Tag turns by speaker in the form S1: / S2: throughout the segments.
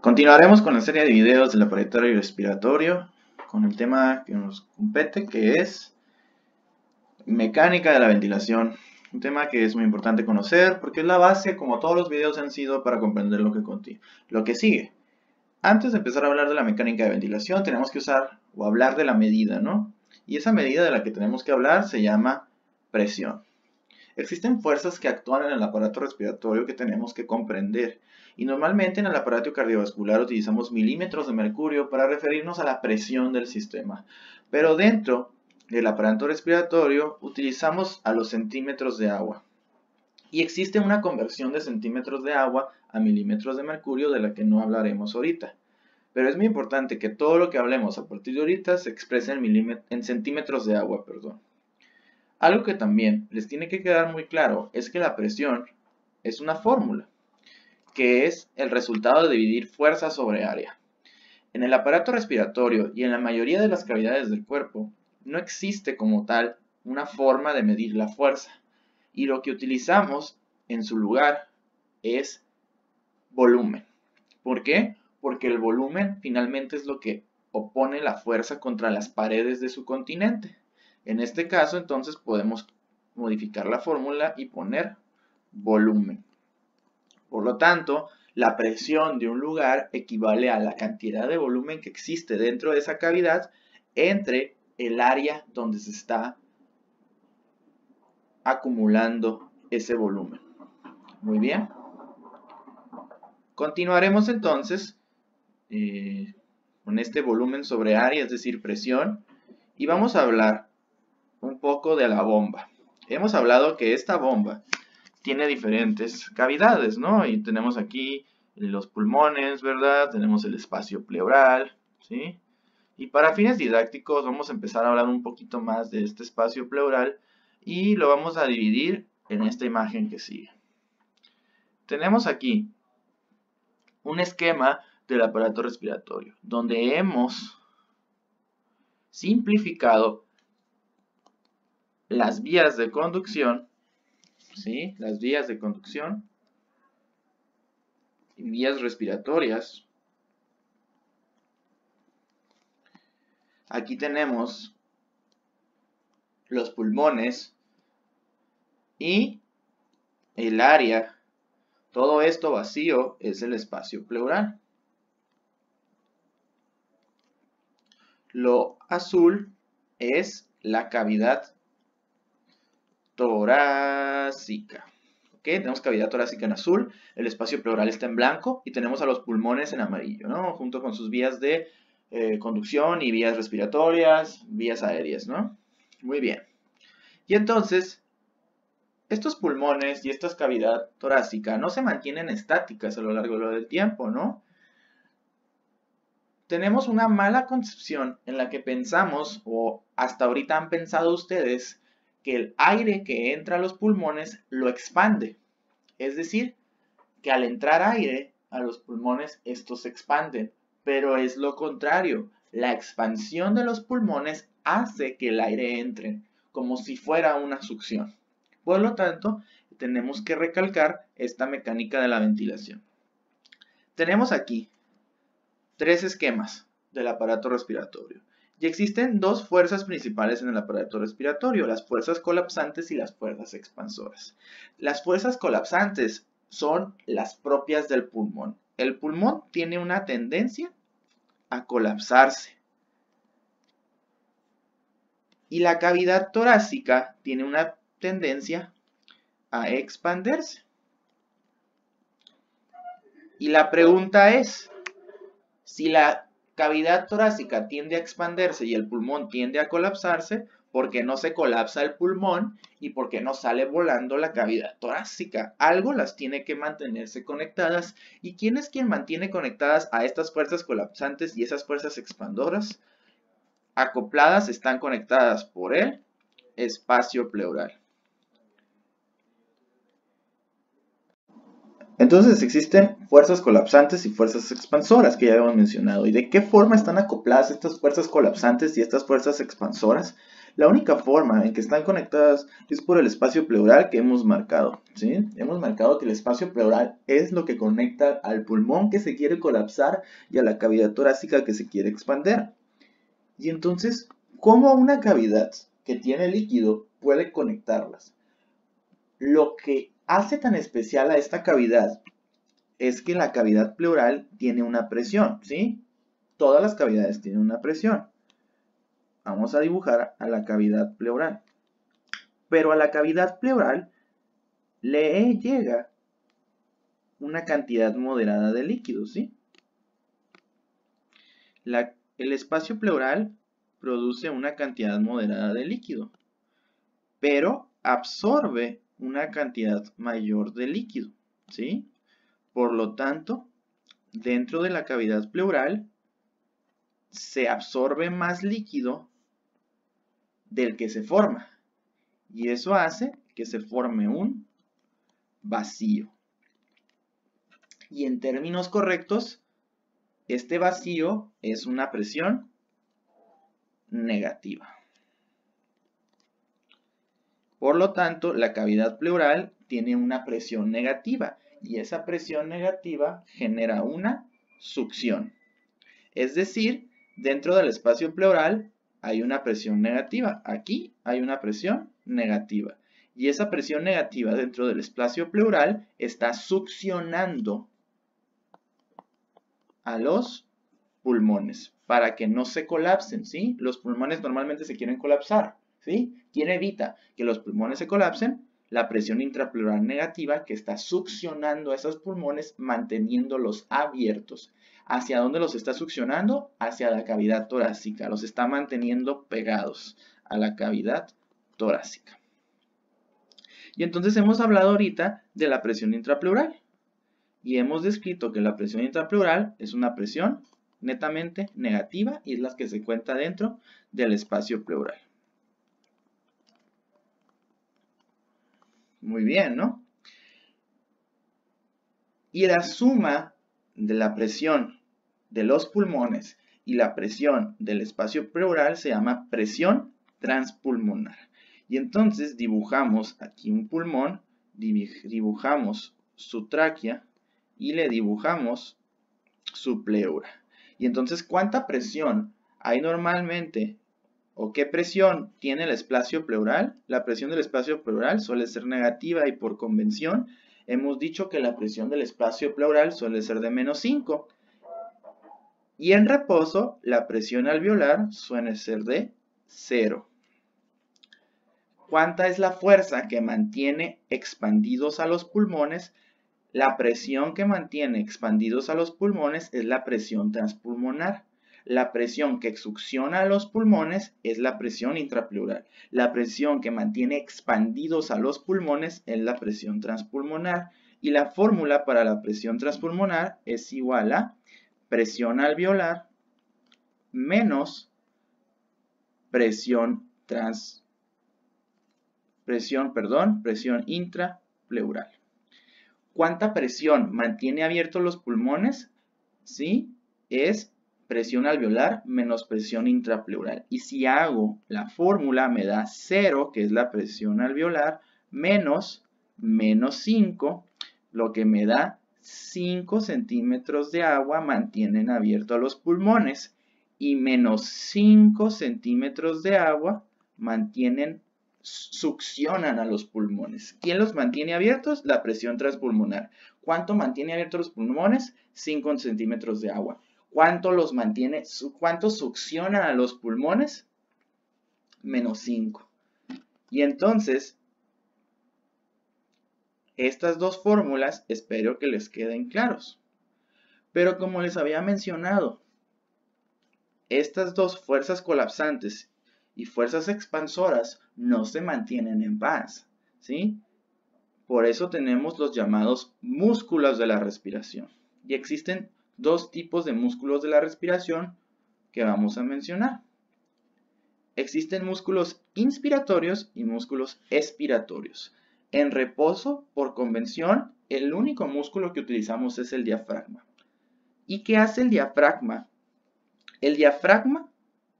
S1: Continuaremos con la serie de videos del aparato y respiratorio con el tema que nos compete, que es mecánica de la ventilación. Un tema que es muy importante conocer porque es la base, como todos los videos han sido, para comprender lo que sigue. Antes de empezar a hablar de la mecánica de ventilación, tenemos que usar o hablar de la medida, ¿no? Y esa medida de la que tenemos que hablar se llama presión. Existen fuerzas que actúan en el aparato respiratorio que tenemos que comprender, y normalmente en el aparato cardiovascular utilizamos milímetros de mercurio para referirnos a la presión del sistema, pero dentro del aparato respiratorio utilizamos a los centímetros de agua. Y existe una conversión de centímetros de agua a milímetros de mercurio de la que no hablaremos ahorita. Pero es muy importante que todo lo que hablemos a partir de ahorita se exprese en centímetros de agua, perdón. Algo que también les tiene que quedar muy claro es que la presión es una fórmula, que es el resultado de dividir fuerza sobre área. En el aparato respiratorio y en la mayoría de las cavidades del cuerpo, no existe como tal una forma de medir la fuerza, y lo que utilizamos en su lugar es volumen. ¿Por qué? Porque el volumen finalmente es lo que opone la fuerza contra las paredes de su continente. En este caso, entonces, podemos modificar la fórmula y poner volumen. Por lo tanto, la presión de un lugar equivale a la cantidad de volumen que existe dentro de esa cavidad entre el área donde se está acumulando ese volumen. Muy bien. Continuaremos entonces con este volumen sobre área, es decir, presión, y vamos a hablar un poco de la bomba. Hemos hablado que esta bomba tiene diferentes cavidades, ¿no? Y tenemos aquí los pulmones, ¿verdad? Tenemos el espacio pleural, ¿sí? Y para fines didácticos vamos a empezar a hablar un poquito más de este espacio pleural y lo vamos a dividir en esta imagen que sigue. Tenemos aquí un esquema del aparato respiratorio, donde hemos simplificado las vías de conducción, ¿sí? Las vías de conducción y vías respiratorias. Aquí tenemos los pulmones y el área. Todo esto vacío es el espacio pleural. Lo azul es la cavidad torácica. ¿Okay? Tenemos cavidad torácica en azul, el espacio pleural está en blanco y tenemos a los pulmones en amarillo, ¿no? Junto con sus vías de conducción y vías respiratorias, vías aéreas, ¿no? Muy bien. Y entonces, estos pulmones y esta cavidad torácica no se mantienen estáticas a lo largo del tiempo, ¿no? Tenemos una mala concepción en la que pensamos, o hasta ahorita han pensado ustedes, que el aire que entra a los pulmones lo expande. Es decir, que al entrar aire a los pulmones, estos se expanden. Pero es lo contrario. La expansión de los pulmones hace que el aire entre, como si fuera una succión. Por lo tanto, tenemos que recalcar esta mecánica de la ventilación. Tenemos aquí 3 esquemas del aparato respiratorio. Y existen 2 fuerzas principales en el aparato respiratorio, las fuerzas colapsantes y las fuerzas expansoras. Las fuerzas colapsantes son las propias del pulmón. El pulmón tiene una tendencia a colapsarse. Y la cavidad torácica tiene una tendencia a expandirse. Y la pregunta es, si la cavidad torácica tiende a expandirse y el pulmón tiende a colapsarse, ¿por qué no se colapsa el pulmón y por qué no sale volando la cavidad torácica? Algo las tiene que mantenerse conectadas. ¿Y quién es quien mantiene conectadas a estas fuerzas colapsantes y esas fuerzas expandoras? Acopladas, están conectadas por el espacio pleural. Entonces existen fuerzas colapsantes y fuerzas expansoras que ya hemos mencionado. ¿Y de qué forma están acopladas estas fuerzas colapsantes y estas fuerzas expansoras? La única forma en que están conectadas es por el espacio pleural que hemos marcado, ¿sí? Hemos marcado que el espacio pleural es lo que conecta al pulmón que se quiere colapsar y a la cavidad torácica que se quiere expander. Y entonces, ¿cómo una cavidad que tiene líquido puede conectarlas? Lo que hace tan especial a esta cavidad es que la cavidad pleural tiene una presión, ¿sí? Todas las cavidades tienen una presión. Vamos a dibujar a la cavidad pleural. Pero a la cavidad pleural le llega una cantidad moderada de líquido, ¿sí? El espacio pleural produce una cantidad moderada de líquido, pero absorbe una cantidad mayor de líquido, ¿sí? Por lo tanto, dentro de la cavidad pleural se absorbe más líquido del que se forma, y eso hace que se forme un vacío. Y en términos correctos, este vacío es una presión negativa. Por lo tanto, la cavidad pleural tiene una presión negativa y esa presión negativa genera una succión. Es decir, dentro del espacio pleural hay una presión negativa. Aquí hay una presión negativa. Y esa presión negativa dentro del espacio pleural está succionando a los pulmones para que no se colapsen, ¿sí? Los pulmones normalmente se quieren colapsar, ¿sí? ¿Quién evita que los pulmones se colapsen? La presión intrapleural negativa que está succionando a esos pulmones manteniéndolos abiertos. ¿Hacia dónde los está succionando? Hacia la cavidad torácica. Los está manteniendo pegados a la cavidad torácica. Y entonces hemos hablado ahorita de la presión intrapleural. Y hemos descrito que la presión intrapleural es una presión netamente negativa y es la que se cuenta dentro del espacio pleural. Muy bien, ¿no? Y la suma de la presión de los pulmones y la presión del espacio pleural se llama presión transpulmonar. Y entonces dibujamos aquí un pulmón, dibujamos su tráquea y le dibujamos su pleura. Y entonces, ¿cuánta presión hay normalmente o qué presión tiene el espacio pleural? La presión del espacio pleural suele ser negativa y por convención hemos dicho que la presión del espacio pleural suele ser de -5. Y en reposo, la presión alveolar suele ser de 0. ¿Cuánta es la fuerza que mantiene expandidos a los pulmones? La presión que mantiene expandidos a los pulmones es la presión transpulmonar. La presión que succiona a los pulmones es la presión intrapleural. La presión que mantiene expandidos a los pulmones es la presión transpulmonar. Y la fórmula para la presión transpulmonar es igual a presión alveolar menos presión intrapleural. ¿Cuánta presión mantiene abiertos los pulmones? ¿Sí? Es presión alveolar menos presión intrapleural. Y si hago la fórmula me da 0, que es la presión alveolar, menos 5, lo que me da 5 centímetros de agua mantienen abiertos los pulmones. Y menos 5 centímetros de agua succionan a los pulmones. ¿Quién los mantiene abiertos? La presión transpulmonar. ¿Cuánto mantiene abiertos los pulmones? 5 centímetros de agua. ¿Cuánto succiona a los pulmones? Menos 5. Y entonces, estas dos fórmulas espero que les queden claros. Pero como les había mencionado, estas dos fuerzas colapsantes y fuerzas expansoras no se mantienen en paz, ¿sí? Por eso tenemos los llamados músculos de la respiración. Y existen dos tipos de músculos de la respiración que vamos a mencionar. Existen músculos inspiratorios y músculos expiratorios. En reposo, por convención, el único músculo que utilizamos es el diafragma. ¿Y qué hace el diafragma? El diafragma,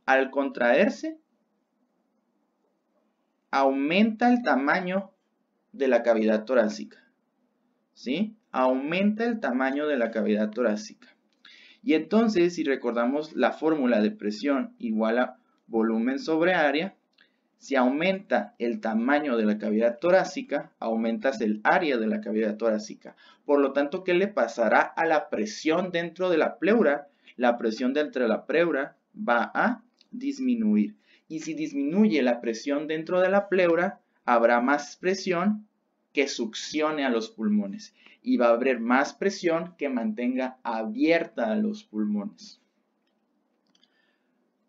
S1: al contraerse, aumenta el tamaño de la cavidad torácica, ¿sí? Aumenta el tamaño de la cavidad torácica. Y entonces, si recordamos la fórmula de presión igual a volumen sobre área, si aumenta el tamaño de la cavidad torácica, aumentas el área de la cavidad torácica. Por lo tanto, ¿qué le pasará a la presión dentro de la pleura? La presión dentro de la pleura va a disminuir. Y si disminuye la presión dentro de la pleura, habrá más presión que succione a los pulmones. Y va a haber más presión que mantenga abierta a los pulmones.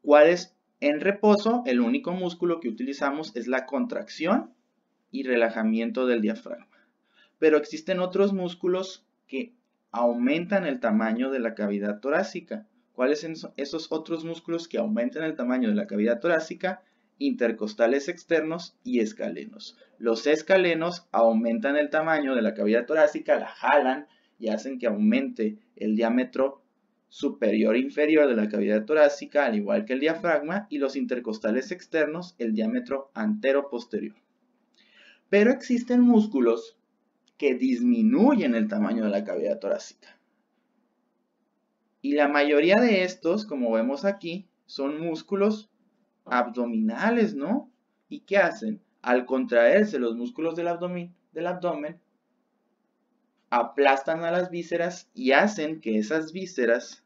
S1: ¿Cuál es? En reposo, el único músculo que utilizamos es la contracción y relajamiento del diafragma. Pero existen otros músculos que aumentan el tamaño de la cavidad torácica. ¿Cuáles son esos otros músculos que aumentan el tamaño de la cavidad torácica? Intercostales externos y escalenos. Los escalenos aumentan el tamaño de la cavidad torácica, la jalan y hacen que aumente el diámetro superior e inferior de la cavidad torácica, al igual que el diafragma, y los intercostales externos, el diámetro antero-posterior. Pero existen músculos que disminuyen el tamaño de la cavidad torácica. Y la mayoría de estos, como vemos aquí, son músculos abdominales, ¿no? ¿Y qué hacen? Al contraerse los músculos del abdomen, aplastan a las vísceras y hacen que esas vísceras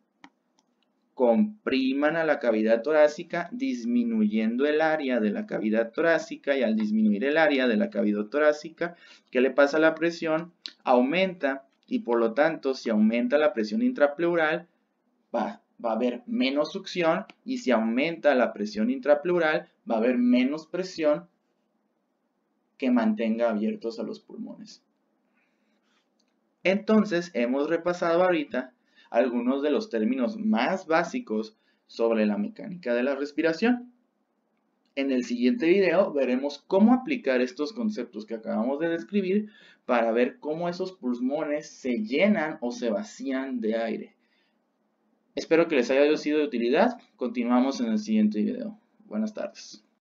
S1: compriman a la cavidad torácica, disminuyendo el área de la cavidad torácica, y al disminuir el área de la cavidad torácica, ¿qué le pasa a la presión? Aumenta, y por lo tanto, si aumenta la presión intrapleural, va a haber menos succión, y si aumenta la presión intrapleural, va a haber menos presión que mantenga abiertos a los pulmones. Entonces, hemos repasado ahorita algunos de los términos más básicos sobre la mecánica de la respiración. En el siguiente video veremos cómo aplicar estos conceptos que acabamos de describir para ver cómo esos pulmones se llenan o se vacían de aire. Espero que les haya sido de utilidad. Continuamos en el siguiente video. Buenas tardes.